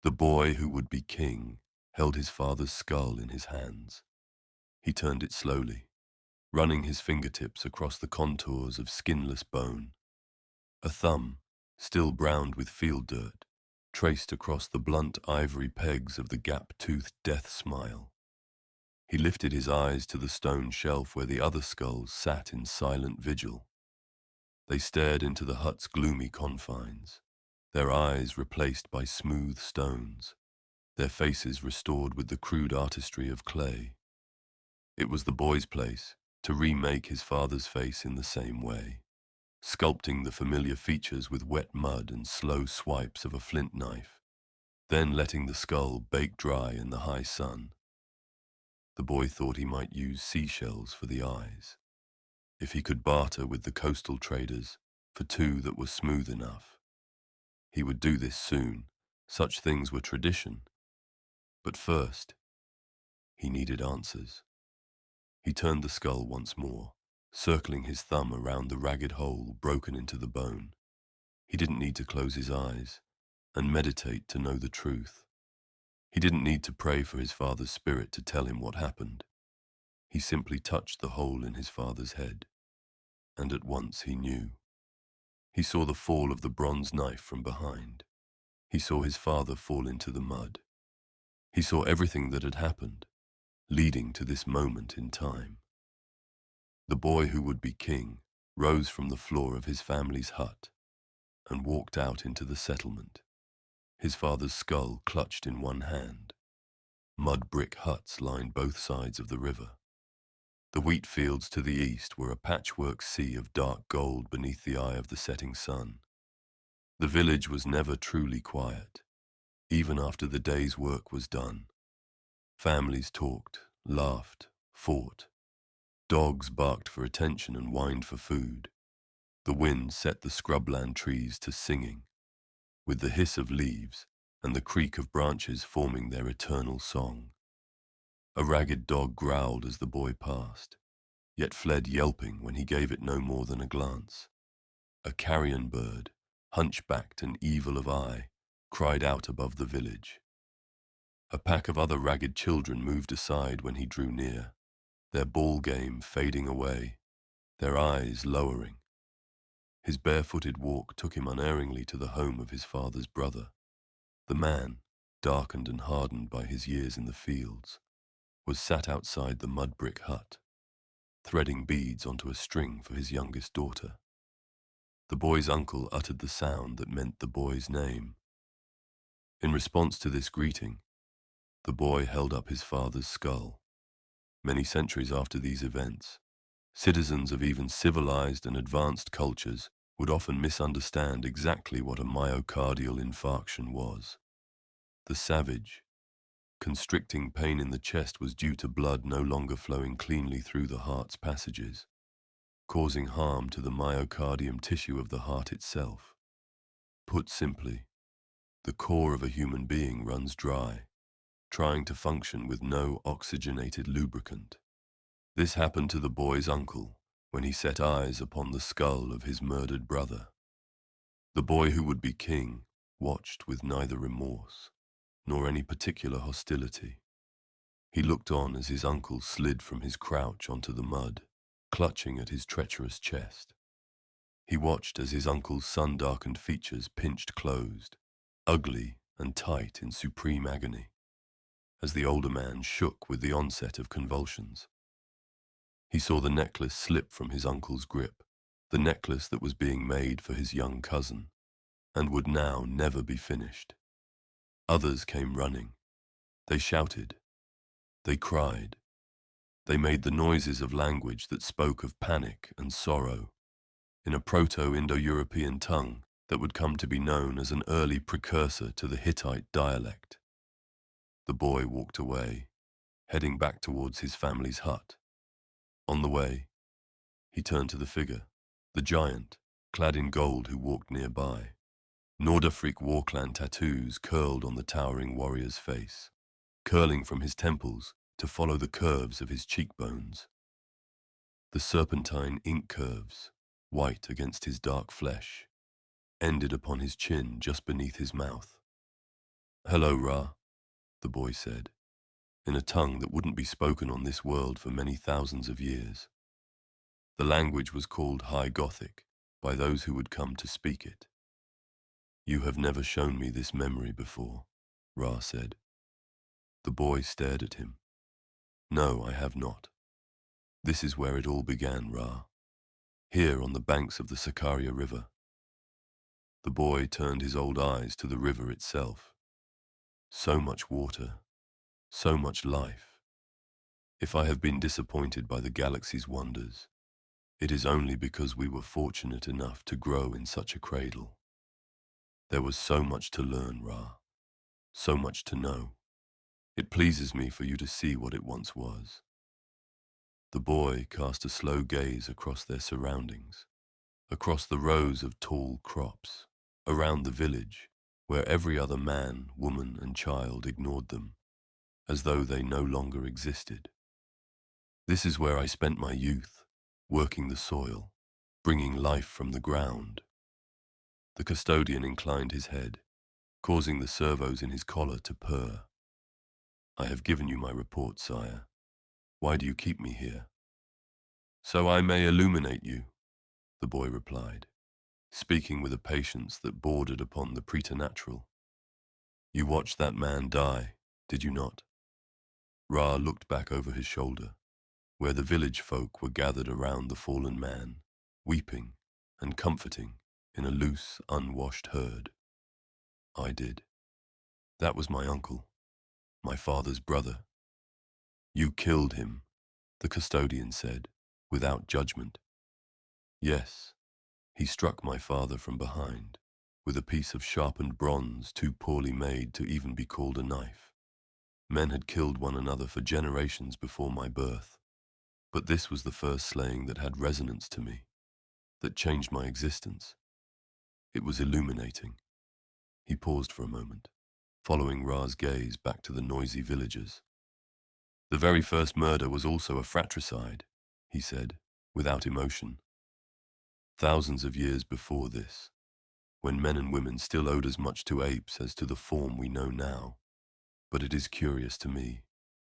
The boy who would be king held his father's skull in his hands. He turned it slowly, running his fingertips across the contours of skinless bone. A thumb, still browned with field dirt, traced across the blunt ivory pegs of the gap-toothed death smile. He lifted his eyes to the stone shelf where the other skulls sat in silent vigil. They stared into the hut's gloomy confines, their eyes replaced by smooth stones, their faces restored with the crude artistry of clay. It was the boy's place to remake his father's face in the same way, sculpting the familiar features with wet mud and slow swipes of a flint knife, then letting the skull bake dry in the high sun. The boy thought he might use seashells for the eyes, if he could barter with the coastal traders for two that were smooth enough. He would do this soon. Such things were tradition. But first, he needed answers. He turned the skull once more, circling his thumb around the ragged hole broken into the bone. He didn't need to close his eyes and meditate to know the truth. He didn't need to pray for his father's spirit to tell him what happened. He simply touched the hole in his father's head, and at once he knew. He saw the fall of the bronze knife from behind. He saw his father fall into the mud. He saw everything that had happened, leading to this moment in time. The boy who would be king rose from the floor of his family's hut and walked out into the settlement, his father's skull clutched in one hand. Mud brick huts lined both sides of the river. The wheat fields to the east were a patchwork sea of dark gold beneath the eye of the setting sun. The village was never truly quiet, even after the day's work was done. Families talked, laughed, fought. Dogs barked for attention and whined for food. The wind set the scrubland trees to singing, with the hiss of leaves and the creak of branches forming their eternal song. A ragged dog growled as the boy passed, yet fled yelping when he gave it no more than a glance. A carrion bird, hunchbacked and evil of eye, cried out above the village. A pack of other ragged children moved aside when he drew near, their ball game fading away, their eyes lowering. His barefooted walk took him unerringly to the home of his father's brother. The man, darkened and hardened by his years in the fields, was sat outside the mud brick hut, threading beads onto a string for his youngest daughter. The boy's uncle uttered the sound that meant the boy's name. In response to this greeting, the boy held up his father's skull. Many centuries after these events, citizens of even civilized and advanced cultures would often misunderstand exactly what a myocardial infarction was. The savage, constricting pain in the chest was due to blood no longer flowing cleanly through the heart's passages, causing harm to the myocardium tissue of the heart itself. Put simply, the core of a human being runs dry, trying to function with no oxygenated lubricant. This happened to the boy's uncle when he set eyes upon the skull of his murdered brother. The boy who would be king watched with neither remorse nor any particular hostility. He looked on as his uncle slid from his crouch onto the mud, clutching at his treacherous chest. He watched as his uncle's sun-darkened features pinched closed, ugly and tight in supreme agony, as the older man shook with the onset of convulsions. He saw the necklace slip from his uncle's grip, the necklace that was being made for his young cousin, and would now never be finished. Others came running. They shouted. They cried. They made the noises of language that spoke of panic and sorrow, in a Proto-Indo-European tongue that would come to be known as an early precursor to the Hittite dialect. The boy walked away, heading back towards his family's hut. On the way, he turned to the figure, the giant, clad in gold who walked nearby. Nordafric war-clan tattoos curled on the towering warrior's face, curling from his temples to follow the curves of his cheekbones. The serpentine ink curves, white against his dark flesh, ended upon his chin just beneath his mouth. Hello, Ra, the boy said, in a tongue that wouldn't be spoken on this world for many thousands of years. The language was called High Gothic by those who would come to speak it. You have never shown me this memory before, Ra said. The boy stared at him. No, I have not. This is where it all began, Ra. Here on the banks of the Sakarya River. The boy turned his old eyes to the river itself. So much water, so much life. If I have been disappointed by the galaxy's wonders, it is only because we were fortunate enough to grow in such a cradle. There was so much to learn, Ra, so much to know. It pleases me for you to see what it once was. The boy cast a slow gaze across their surroundings, across the rows of tall crops, around the village, where every other man, woman, and child ignored them, as though they no longer existed. This is where I spent my youth, working the soil, bringing life from the ground. The custodian inclined his head, causing the servos in his collar to purr. I have given you my report, sire. Why do you keep me here? So I may illuminate you, the boy replied, speaking with a patience that bordered upon the preternatural. You watched that man die, did you not? Ra looked back over his shoulder, where the village folk were gathered around the fallen man, weeping and comforting in a loose, unwashed herd. I did. That was my uncle, my father's brother. You killed him, the custodian said, without judgment. Yes, he struck my father from behind, with a piece of sharpened bronze too poorly made to even be called a knife. Men had killed one another for generations before my birth, but this was the first slaying that had resonance to me, that changed my existence. It was illuminating. He paused for a moment, following Ra's gaze back to the noisy villagers. The very first murder was also a fratricide, he said, without emotion. Thousands of years before this, when men and women still owed as much to apes as to the form we know now. But it is curious to me.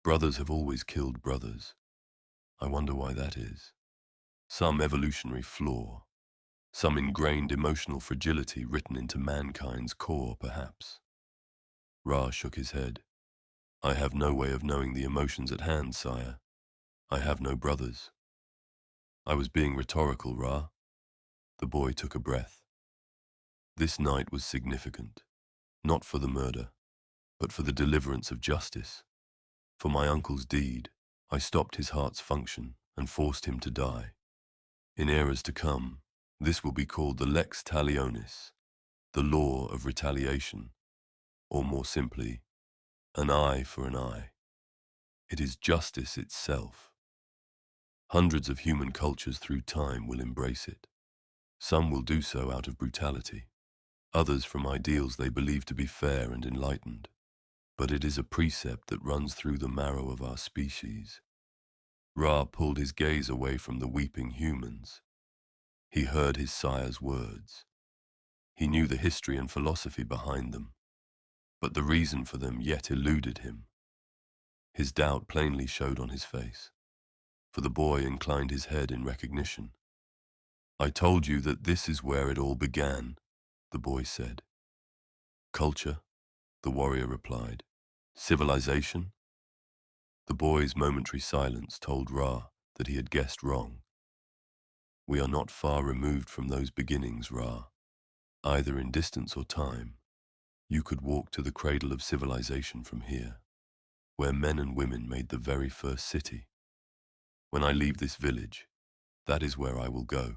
Brothers have always killed brothers. I wonder why that is. Some evolutionary flaw, some ingrained emotional fragility written into mankind's core, perhaps. Ra shook his head. I have no way of knowing the emotions at hand, sire. I have no brothers. I was being rhetorical, Ra. The boy took a breath. This night was significant, not for the murder, but for the deliverance of justice. For my uncle's deed, I stopped his heart's function and forced him to die. In eras to come, this will be called the lex talionis, the law of retaliation, or more simply, an eye for an eye. It is justice itself. Hundreds of human cultures through time will embrace it. Some will do so out of brutality, others from ideals they believe to be fair and enlightened. But it is a precept that runs through the marrow of our species. Ra pulled his gaze away from the weeping humans. He heard his sire's words. He knew the history and philosophy behind them, but the reason for them yet eluded him. His doubt plainly showed on his face, for the boy inclined his head in recognition. I told you that this is where it all began, the boy said. Culture, the warrior replied. Civilization? The boy's momentary silence told Ra that he had guessed wrong. We are not far removed from those beginnings, Ra. Either in distance or time, you could walk to the cradle of civilization from here, where men and women made the very first city. When I leave this village, that is where I will go.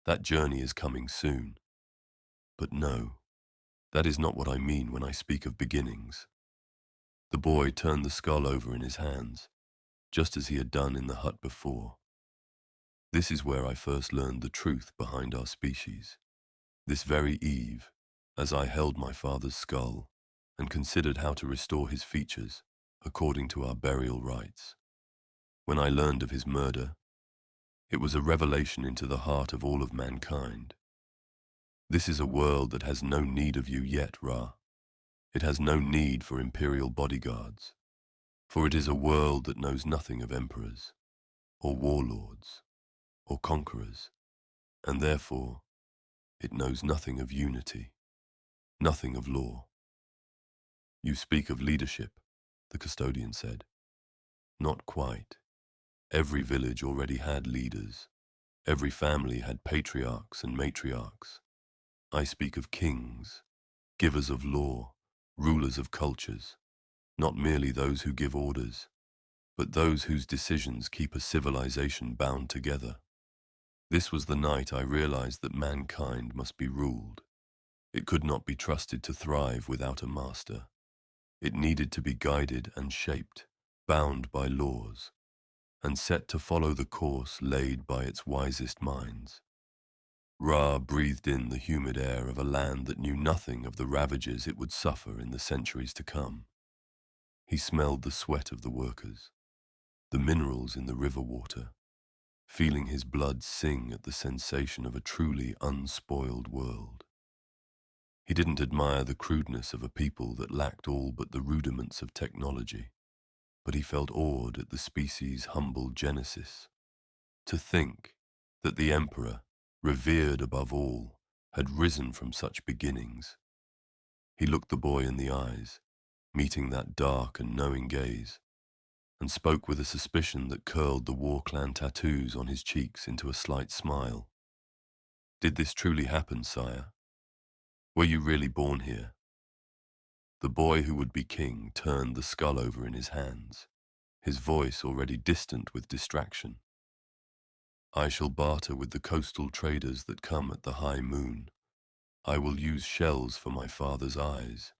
That journey is coming soon. But no, that is not what I mean when I speak of beginnings. The boy turned the skull over in his hands, just as he had done in the hut before. This is where I first learned the truth behind our species. This very eve, as I held my father's skull and considered how to restore his features according to our burial rites. When I learned of his murder, it was a revelation into the heart of all of mankind. This is a world that has no need of you yet, Ra. It has no need for imperial bodyguards, for it is a world that knows nothing of emperors, or warlords, or conquerors, and therefore it knows nothing of unity, nothing of law. You speak of leadership, the custodian said. Not quite. Every village already had leaders. Every family had patriarchs and matriarchs. I speak of kings, givers of law, rulers of cultures, not merely those who give orders, but those whose decisions keep a civilization bound together. This was the night I realized that mankind must be ruled. It could not be trusted to thrive without a master. It needed to be guided and shaped, bound by laws, and set to follow the course laid by its wisest minds. Ra breathed in the humid air of a land that knew nothing of the ravages it would suffer in the centuries to come. He smelled the sweat of the workers, the minerals in the river water, feeling his blood sing at the sensation of a truly unspoiled world. He didn't admire the crudeness of a people that lacked all but the rudiments of technology, but he felt awed at the species' humble genesis. To think that the emperor, revered above all, had risen from such beginnings. He looked the boy in the eyes, meeting that dark and knowing gaze, and spoke with a suspicion that curled the war clan tattoos on his cheeks into a slight smile. Did this truly happen, sire? Were you really born here? The boy who would be king turned the skull over in his hands, his voice already distant with distraction. I shall barter with the coastal traders that come at the high moon. I will use shells for my father's eyes,